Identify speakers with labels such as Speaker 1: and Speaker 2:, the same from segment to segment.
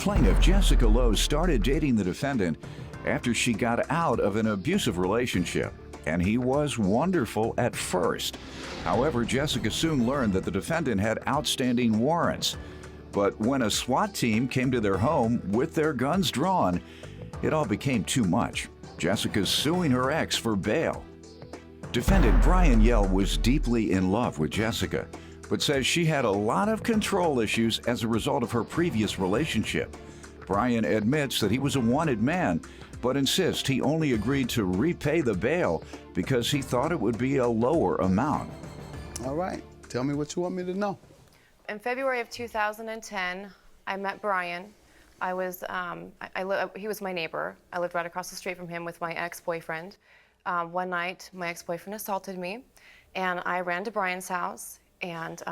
Speaker 1: Plaintiff Jessica Lowe started dating the defendant after she got out of an abusive relationship, and he was wonderful at first. However, Jessica soon learned that the defendant had outstanding warrants. But when a SWAT team came to their home with their guns drawn, it all became too much. Jessica's suing her ex for bail. Defendant Brian Yell was deeply in love with Jessica, but says she had a lot of control issues as a result of her previous relationship. Brian admits that he was a wanted man, but insists he only agreed to repay the bail because he thought it would be a lower amount.
Speaker 2: All right, tell me what you want me to know.
Speaker 3: In February of 2010, I met Brian. He was my neighbor. I lived right across the street from him with my ex-boyfriend. One night, my ex-boyfriend assaulted me, and I ran to Brian's house, and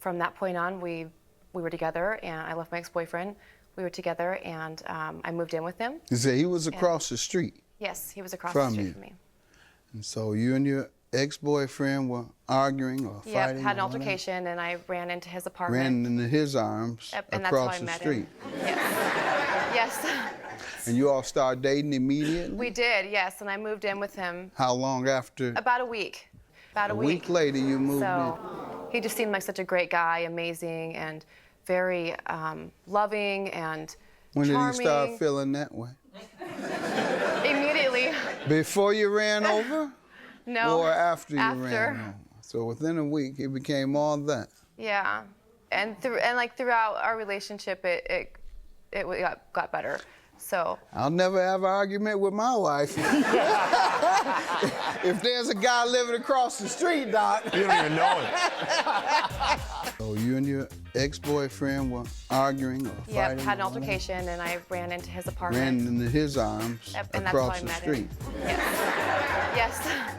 Speaker 3: from that point on, we were together, and I left my ex-boyfriend. We were together, and I moved in with him.
Speaker 2: You say he was across the street?
Speaker 3: Yes, he was across the street from me.
Speaker 2: And so you and your ex-boyfriend were arguing or fighting?
Speaker 3: Yep, had an altercation, and I ran into his apartment.
Speaker 2: Ran into his arms across the street?
Speaker 3: Yes. Yes.
Speaker 2: And you all started dating immediately?
Speaker 3: We did, yes, and I moved in with him.
Speaker 2: How long after?
Speaker 3: About a week. About a week.
Speaker 2: A week later you moved in?
Speaker 3: He just seemed like such a great guy, amazing, and very loving and
Speaker 2: When
Speaker 3: charming.
Speaker 2: did he start feeling that way?
Speaker 3: Immediately.
Speaker 2: Before you ran over?
Speaker 3: No.
Speaker 2: Or after you
Speaker 3: After.
Speaker 2: ran over? So within a week, he became all that?
Speaker 3: Yeah. And throughout our relationship, it got better. So.
Speaker 2: I'll never have an argument with my wife. If there's a guy living across the street, Doc.
Speaker 4: You don't even know it.
Speaker 2: So you and your ex-boyfriend were arguing or fighting?
Speaker 3: Yep, had an altercation, and I ran into his apartment.
Speaker 2: Ran into his arms across the street?
Speaker 3: Yes. Yes.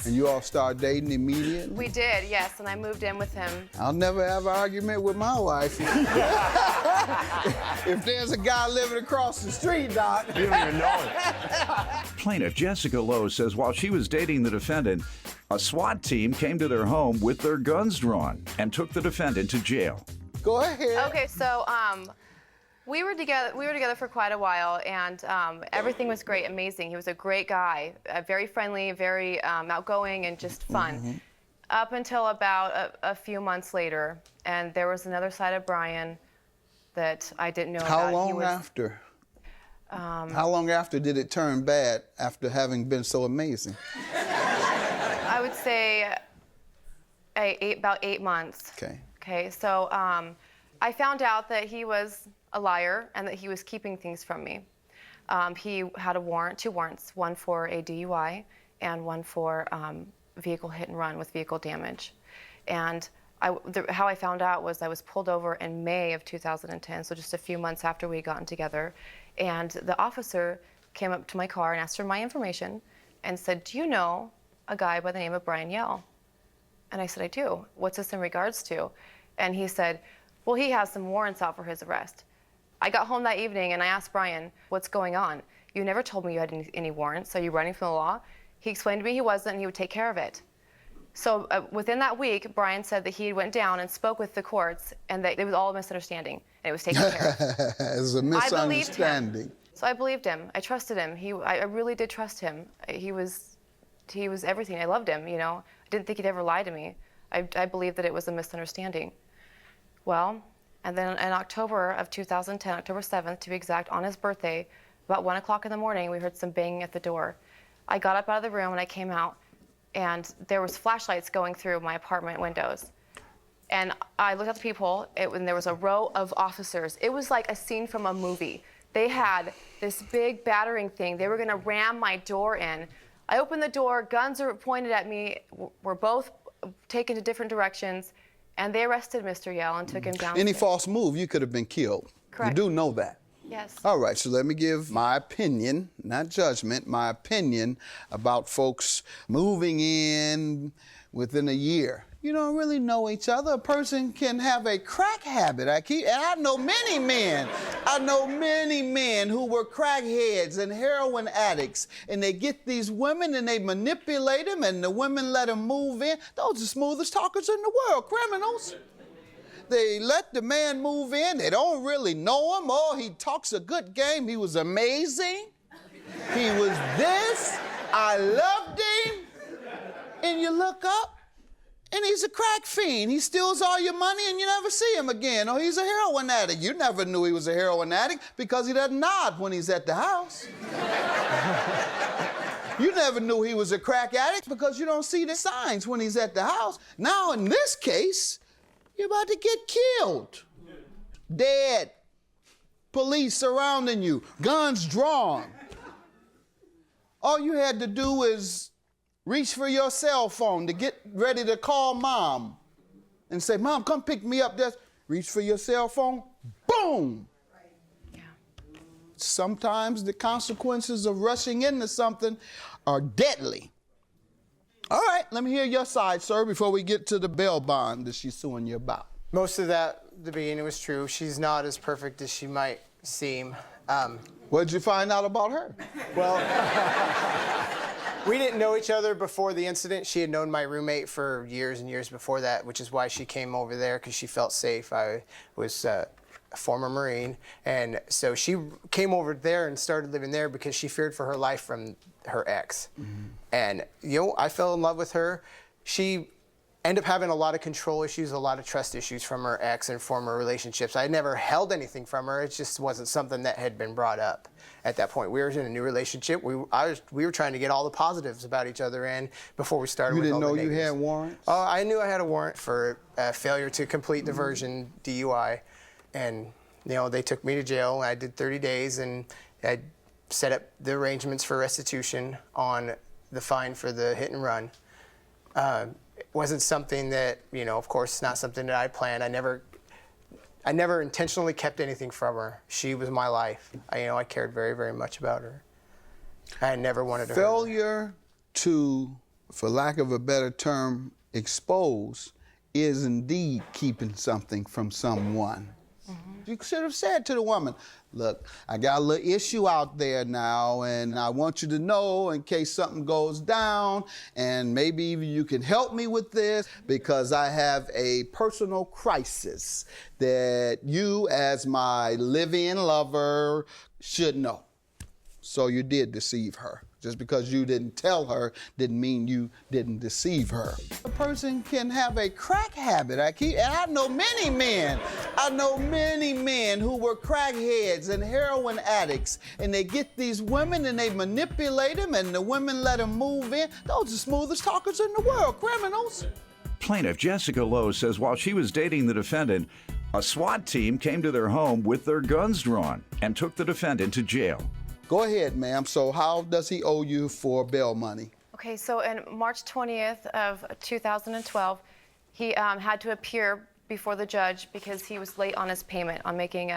Speaker 2: And you all started dating immediately?
Speaker 3: We did, yes, and I moved in with him.
Speaker 2: I'll never have an argument with my wife. If there's a guy living across the street, Doc.
Speaker 4: You don't even know it.
Speaker 1: Plaintiff Jessica Lowe says while she was dating the defendant, a SWAT team came to their home with their guns drawn and took the defendant to jail.
Speaker 2: Go ahead.
Speaker 3: Okay, so we were together for quite a while, and everything was great, amazing. He was a great guy, very friendly, very outgoing, and just fun. Mm-hmm. Up until about a few months later, and there was another side of Brian that I didn't know about.
Speaker 2: How long after? How long after did it turn bad after having been so amazing?
Speaker 3: I would say about 8 months.
Speaker 2: Okay.
Speaker 3: Okay, so I found out that he was a liar and that he was keeping things from me. He had two warrants, one for a DUI and one for vehicle hit and run with vehicle damage. And how I found out was I was pulled over in May of 2010, so just a few months after we had gotten together. And the officer came up to my car and asked for my information and said, "Do you know a guy by the name of Brian Yell?" And I said, "I do. What's this in regards to?" And he said, "Well, he has some warrants out for his arrest." I got home that evening and I asked Brian, "What's going on? You never told me you had any warrants. Are you running from the law?" He explained to me he wasn't, and he would take care of it. So within that week, Brian said that he went down and spoke with the courts, and that it was all a misunderstanding, and it was taken care of.
Speaker 2: It was a misunderstanding.
Speaker 3: So I believed him. I trusted him. I really did trust him. He was everything. I loved him, you know. I didn't think he'd ever lie to me. I believed that it was a misunderstanding. Well, and then in October of 2010, October 7th to be exact, on his birthday, about 1 o'clock in the morning, we heard some banging at the door. I got up out of the room and I came out, and there was flashlights going through my apartment windows. And I looked at the people, and there was a row of officers. It was like a scene from a movie. They had this big battering thing. They were gonna ram my door in. I opened the door, guns are pointed at me. We're both taken to different directions, and they arrested Mr. Yell and took him down.
Speaker 2: Any false move, you could have been killed.
Speaker 3: Correct.
Speaker 2: You do know that?
Speaker 3: Yes.
Speaker 2: All right, so let me give my opinion, not judgment, my opinion about folks moving in within a year. You don't really know each other. A person can have a crack habit. I know many men. I know many men who were crackheads and heroin addicts, and they get these women and they manipulate them, and the women let them move in. Those are the smoothest talkers in the world, criminals. They let the man move in. They don't really know him. Oh, he talks a good game. He was amazing. He was this. I loved him. And you look up, and he's a crack fiend. He steals all your money, and you never see him again. Or he's a heroin addict. You never knew he was a heroin addict because he doesn't nod when he's at the house. You never knew he was a crack addict because you don't see the signs when he's at the house. Now, in this case, you're about to get killed. Dead. Police surrounding you. Guns drawn. All you had to do is reach for your cell phone to get ready to call mom and say, Mom, come pick me up. Reach for your cell phone. Boom. Sometimes the consequences of rushing into something are deadly. All right, let me hear your side, sir, before we get to the bail bond that she's suing you about.
Speaker 5: Most of that, the beginning was true. She's not as perfect as she might seem.
Speaker 2: What did you find out about her?
Speaker 5: Well, we didn't know each other before the incident. She had known my roommate for years and years before that, which is why she came over there, because she felt safe. I was a former Marine, and so she came over there and started living there because she feared for her life from her ex. And I fell in love with her. She ended up having a lot of control issues, a lot of trust issues from her ex and former relationships. I never held anything from her. It just wasn't something that had been brought up at that point. We were in a new relationship. We were trying to get all the positives about each other in before we started.
Speaker 2: You
Speaker 5: with
Speaker 2: didn't
Speaker 5: all
Speaker 2: know
Speaker 5: the
Speaker 2: you
Speaker 5: negatives.
Speaker 2: had warrants?
Speaker 5: Oh, I knew I had a warrant for failure to complete diversion, DUI. And, they took me to jail. I did 30 days, and I set up the arrangements for restitution on the fine for the hit and run. It wasn't something that, of course, not something that I planned. I never intentionally kept anything from her. She was my life. I cared very, very much about her. I never wanted to hurt her.
Speaker 2: Failure to, for lack of a better term, expose is indeed keeping something from someone. You should have said to the woman, look, I got a little issue out there now, and I want you to know in case something goes down, and maybe even you can help me with this because I have a personal crisis that you, as my live-in lover, should know. So you did deceive her. Just because you didn't tell her didn't mean you didn't deceive her. A person can have a crack habit. I know many men. I know many men who were crackheads and heroin addicts, and they get these women and they manipulate them, and the women let them move in. Those are the smoothest talkers in the world, criminals.
Speaker 1: Plaintiff Jessica Lowe says while she was dating the defendant, a SWAT team came to their home with their guns drawn and took the defendant to jail.
Speaker 2: Go ahead, ma'am. So how does he owe you for bail money?
Speaker 3: Okay, so in March 20th of 2012, he had to appear before the judge because he was late on his payment on making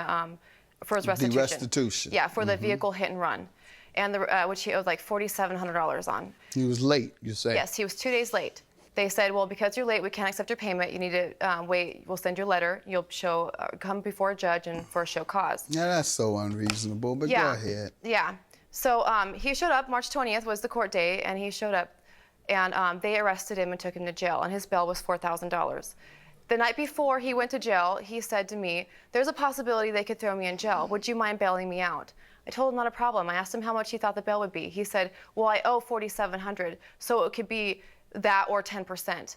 Speaker 3: for his restitution.
Speaker 2: The restitution.
Speaker 3: Yeah, for the vehicle hit and run, and which he owed like $4,700 on.
Speaker 2: He was late, you say?
Speaker 3: Yes, he was 2 days late. They said, well, because you're late, we can't accept your payment. You need to wait. We'll send you a letter. You'll come before a judge and for a show cause.
Speaker 2: Yeah, that's so unreasonable, but
Speaker 3: yeah.
Speaker 2: Go ahead.
Speaker 3: Yeah. So he showed up. March 20th was the court date, and he showed up, and they arrested him and took him to jail, and his bail was $4,000. The night before he went to jail, he said to me, there's a possibility they could throw me in jail. Would you mind bailing me out? I told him not a problem. I asked him how much he thought the bail would be. He said, well, I owe $4,700, so it could be that or 10%.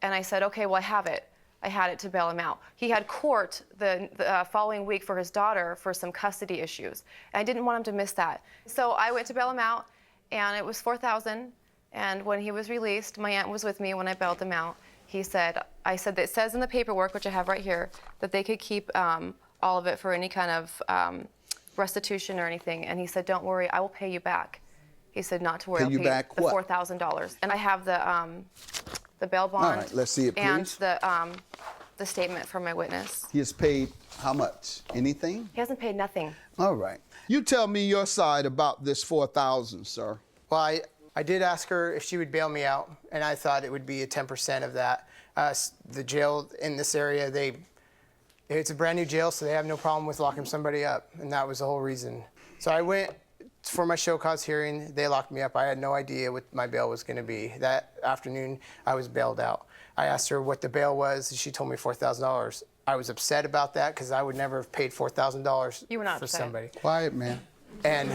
Speaker 3: And I said, okay, well, I have it. I had it to bail him out. He had court the following week for his daughter for some custody issues. And I didn't want him to miss that. So I went to bail him out, and it was $4,000. And when he was released, my aunt was with me when I bailed him out. I said that it says in the paperwork, which I have right here, that they could keep all of it for any kind of restitution or anything. And he said, don't worry, I will pay you back. He said not to worry,
Speaker 2: Pay you back
Speaker 3: the
Speaker 2: what?
Speaker 3: $4,000. And I have the bail bond.
Speaker 2: All right, let's see it,
Speaker 3: and
Speaker 2: please.
Speaker 3: the statement from my witness.
Speaker 2: He has paid how much? Anything?
Speaker 3: He hasn't paid nothing.
Speaker 2: All right. You tell me your side about this $4,000, sir.
Speaker 5: Well, I did ask her if she would bail me out, and I thought it would be a 10% of that. The jail in this area, it's a brand new jail, so they have no problem with locking somebody up, and that was the whole reason. So I went for my show cause hearing. They locked me up. I had no idea what my bail was going to be. That afternoon, I was bailed out. I asked her what the bail was, and she told me $4,000. I was upset about that because I would never have paid $4,000
Speaker 3: You were not
Speaker 5: for
Speaker 3: upset.
Speaker 5: somebody.
Speaker 2: Quiet, man.
Speaker 5: And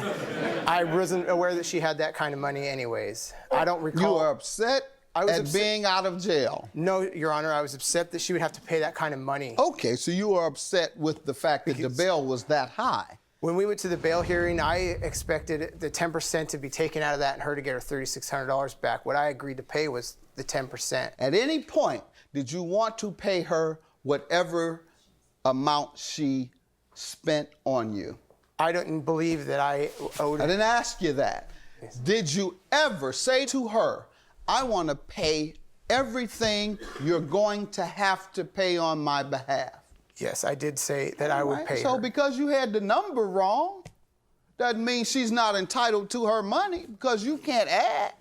Speaker 5: I wasn't aware that she had that kind of money anyways. I don't recall.
Speaker 2: You were upset
Speaker 5: I was
Speaker 2: at
Speaker 5: upset.
Speaker 2: being out of jail.
Speaker 5: No, Your Honor, I was upset that she would have to pay that kind of money.
Speaker 2: Okay, so you were upset with the fact that the bail was that high.
Speaker 5: When we went to the bail hearing, I expected the 10% to be taken out of that and her to get her $3,600 back. What I agreed to pay was the 10%.
Speaker 2: At any point, did you want to pay her whatever amount she spent on you?
Speaker 5: I didn't believe that I owed.
Speaker 2: I didn't ask you that. Did you ever say to her, I want to pay everything you're going to have to pay on my behalf?
Speaker 5: Yes, I did say that I would pay
Speaker 2: So
Speaker 5: her.
Speaker 2: because you had the number wrong, doesn't mean she's not entitled to her money because you can't add.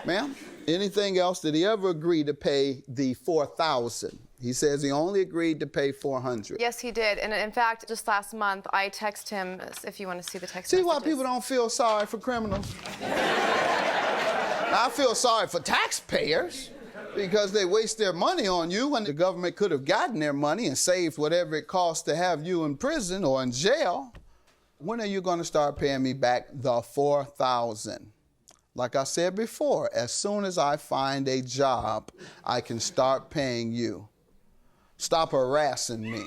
Speaker 2: Ma'am, anything else? Did he ever agree to pay the $4,000? He says he only agreed to pay $400.
Speaker 3: Yes, he did. And in fact, just last month, I texted him, if you want to see the text
Speaker 2: See why
Speaker 3: messages.
Speaker 2: people don't feel sorry for criminals? I feel sorry for taxpayers because they waste their money on you when the government could have gotten their money and saved whatever it costs to have you in prison or in jail. When are you going to start paying me back the $4,000? Like I said before, as soon as I find a job, I can start paying you. Stop harassing me.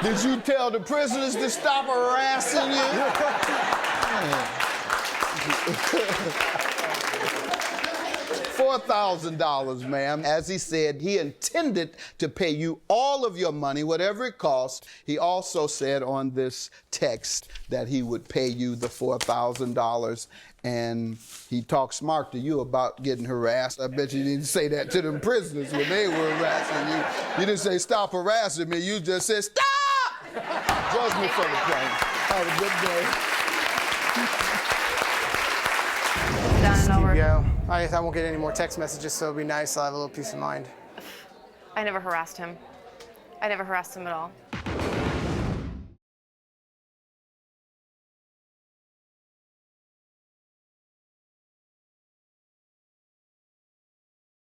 Speaker 2: Did you tell the prisoners to stop harassing you? $4,000, ma'am. As he said, he intended to pay you all of your money, whatever it costs. He also said on this text that he would pay you the $4,000. And he talked smart to you about getting harassed. I bet you didn't say that to them prisoners when they were harassing you. You didn't say, stop harassing me. You just said, stop! Judgment for the plaintiff. Have a good day.
Speaker 3: Done and over.
Speaker 5: Yeah, I won't get any more text messages, so it'll be nice. I'll have a little peace of mind.
Speaker 3: I never harassed him. I never harassed him at all.